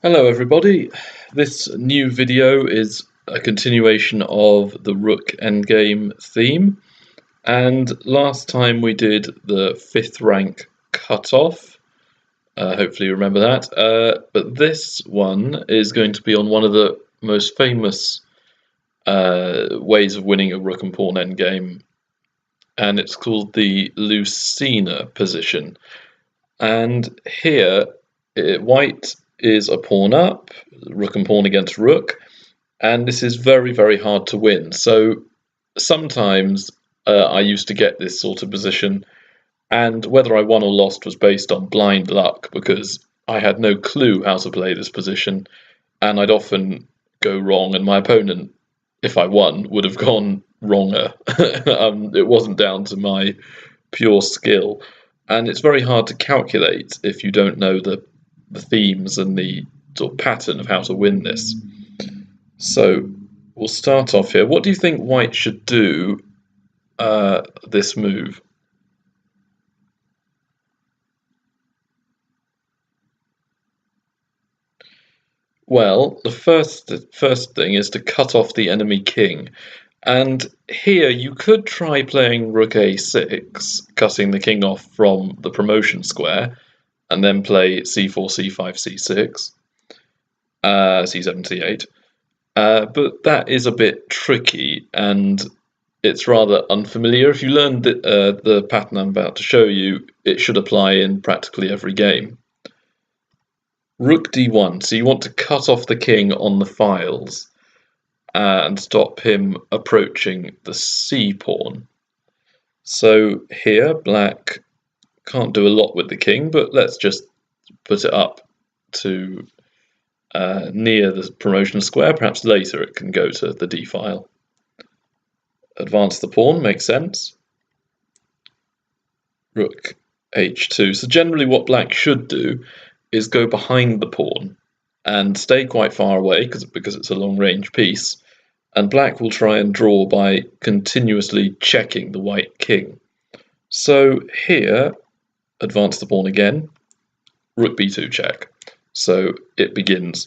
Hello everybody, this new video is a continuation of the Rook Endgame theme, and last time we did the 5th rank cutoff, hopefully you remember that, but this one is going to be on one of the most famous ways of winning a Rook and Pawn endgame, and it's called the Lucena position. And here, white is a pawn up, rook and pawn against rook, and this is very, very hard to win. So sometimes I used to get this sort of position, and whether I won or lost was based on blind luck because I had no clue how to play this position, and I'd often go wrong, and my opponent, if I won, would have gone wronger. It wasn't down to my pure skill, and it's very hard to calculate if you don't know the themes and the sort of pattern of how to win this. So we'll start off here. What do you think white should do this move? Well, the first thing is to cut off the enemy king. And here you could try playing rook a6, cutting the king off from the promotion square, and then play c4, c5, c6, c7, c8. But that is a bit tricky, and it's rather unfamiliar. If you learn the pattern I'm about to show you, it should apply in practically every game. Rook d1, so you want to cut off the king on the files and stop him approaching the c pawn. So here, black can't do a lot with the king, but let's just put it up to near the promotion square. Perhaps later it can go to the d file. Advance the pawn makes sense. Rook h2. So generally what black should do is go behind the pawn and stay quite far away because it's a long range piece, and black will try and draw by continuously checking the white king. So here, advance the pawn again, rook b2 check. So it begins.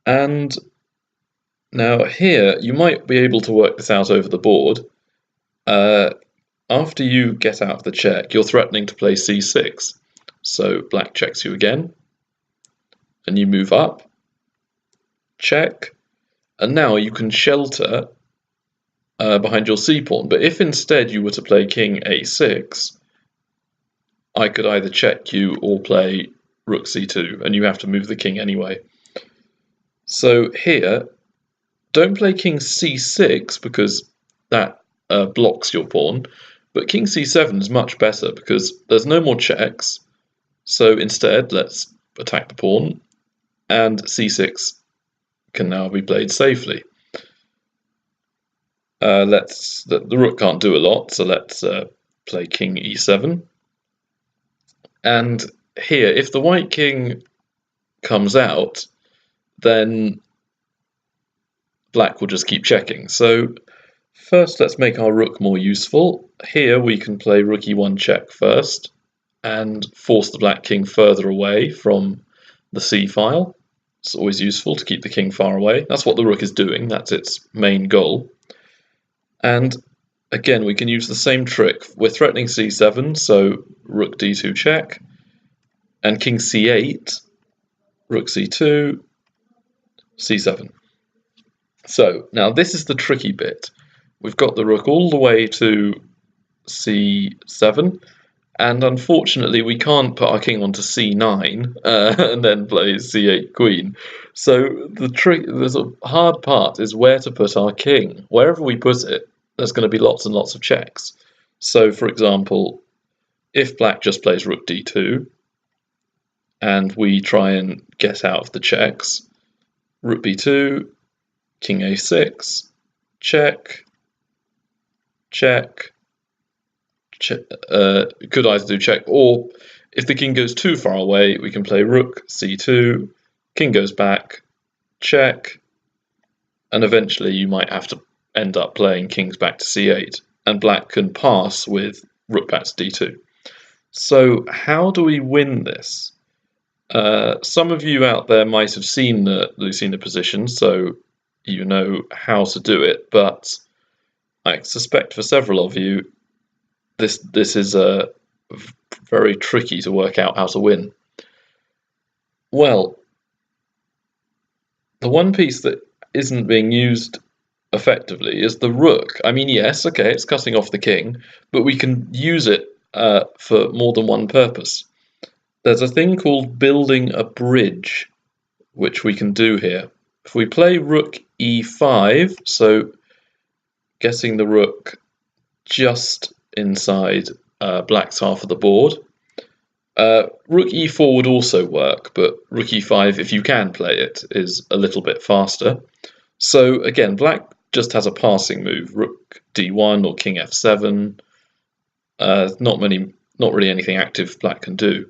And now here, you might be able to work this out over the board. After you get out of the check, you're threatening to play c6. So black checks you again, and you move up, check, and now you can shelter behind your c-pawn. But if instead you were to play king a6, I could either check you or play rook c2, and you have to move the king anyway. So here, don't play king c6 because that blocks your pawn, but king c7 is much better because there's no more checks. So instead, let's attack the pawn, and c6 can now be played safely. The rook can't do a lot, so let's play king e7. And here, if the white king comes out, then black will just keep checking. So first, let's make our rook more useful. Here we can play rook e1 check first and force the black king further away from the c file. It's always useful to keep the king far away. That's what the rook is doing. That's its main goal. And again, we can use the same trick. We're threatening c7, so rook d2 check, and king c8, rook c2, c7. So now this is the tricky bit. We've got the rook all the way to c7, and unfortunately we can't put our king onto c9 and then play c8 queen. So the sort of hard part is where to put our king. Wherever we put it, there's going to be lots and lots of checks. So for example, if black just plays rook d2 and we try and get out of the checks, rook b2, king a6, check, check, could either do check, or if the king goes too far away, we can play rook c2, king goes back, check, and eventually you might have to end up playing kings back to c8, and black can pass with rook back to d2. So how do we win this? Some of you out there might have seen the Lucena position, so you know how to do it, but I suspect for several of you, this is very tricky to work out how to win. Well, the one piece that isn't being used effectively is the rook. I mean, yes, okay, it's cutting off the king, but we can use it for more than one purpose. There's a thing called building a bridge, which we can do here. If we play rook e5, so getting the rook just inside black's half of the board, rook e4 would also work, but rook e5, if you can play it, is a little bit faster. So again, black just has a passing move, rook d1 or king f7. Not really anything active black can do.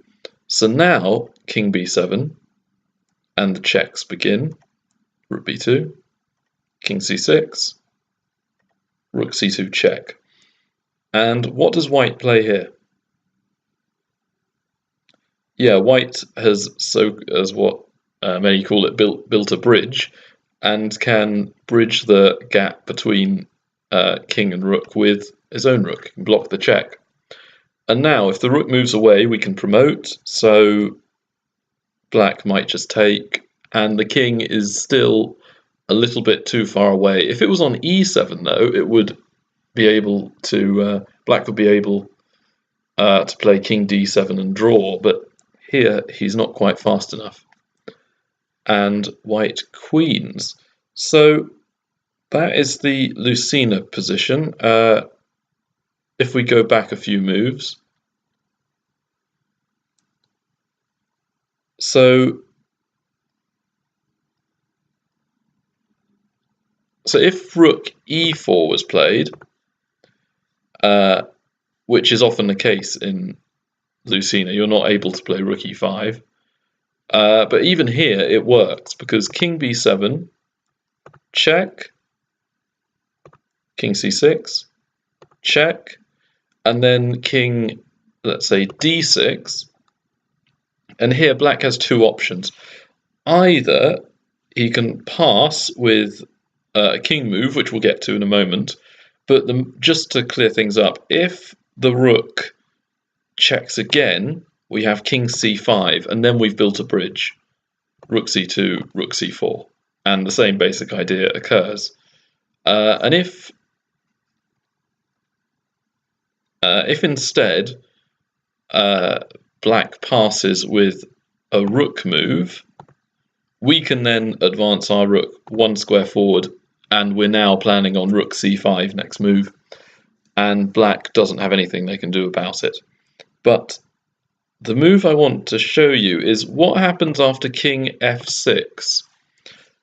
So now king b7, and the checks begin. Rook b2, king c6, rook c2 check. And what does white play here? Yeah, white has as what many call it, built a bridge, and can bridge the gap between king and rook with his own rook, and block the check. And now, if the rook moves away, we can promote, so black might just take, and the king is still a little bit too far away. If it was on e7, though, it would be able to, black would be able to play king d7 and draw, but here he's not quite fast enough. And white queens. So that is the Lucena position. If we go back a few moves, so if rook e4 was played, which is often the case in Lucena, you're not able to play rook e5. But even here it works, because king b7, check, king c6, check, and then king, let's say, d6. And here black has two options. Either he can pass with a king move, which we'll get to in a moment, but just to clear things up, if the rook checks again, we have king c5, and then we've built a bridge. Rook c2, rook c4, and the same basic idea occurs. And if instead black passes with a rook move, we can then advance our rook one square forward, and we're now planning on rook c5 next move, and black doesn't have anything they can do about it. But the move I want to show you is what happens after king f6.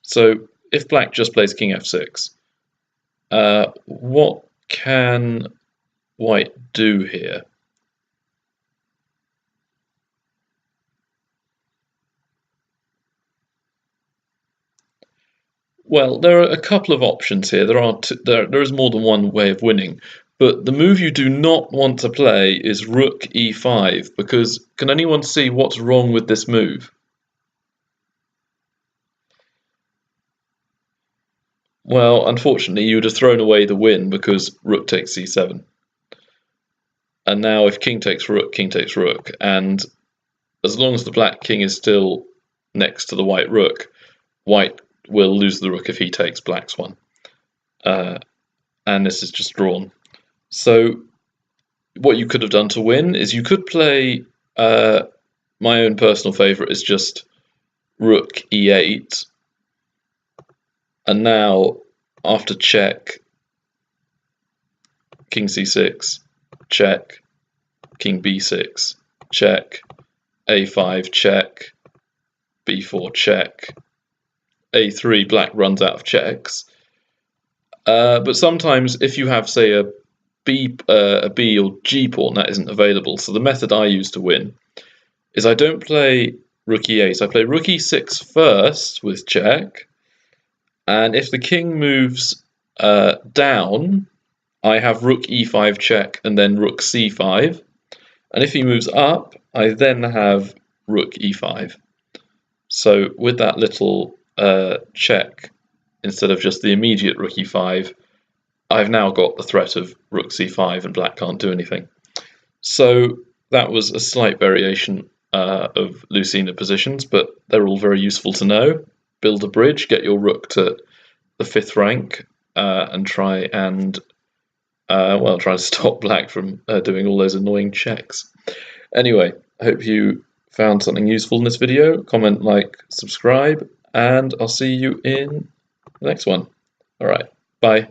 So if black just plays king f6, what can white do here? Well, there are a couple of options here. There is more than one way of winning, but the move you do not want to play is rook e5, because can anyone see what's wrong with this move? Well, unfortunately, you would have thrown away the win because rook takes c7. And now if king takes rook, and as long as the black king is still next to the white rook, white will lose the rook if he takes black's one. And this is just drawn. So what you could have done to win is you could play, my own personal favourite is just rook e8, and now after check, king c6, check, king b6, check, a5, check, b4, check, a3, black runs out of checks. But sometimes if you have, say, a B or G pawn, that isn't available. So the method I use to win is I don't play rook e8. I play rook e6 first with check, and if the king moves down, I have rook e5 check and then rook c5. And if he moves up, I then have rook e5. So with that little check, instead of just the immediate rook e5, I've now got the threat of rook c5 and black can't do anything. So that was a slight variation of Lucena positions, but they're all very useful to know. Build a bridge, get your rook to the 5th rank, and try and try to stop black from doing all those annoying checks. Anyway, I hope you found something useful in this video. Comment, like, subscribe, and I'll see you in the next one. All right, bye.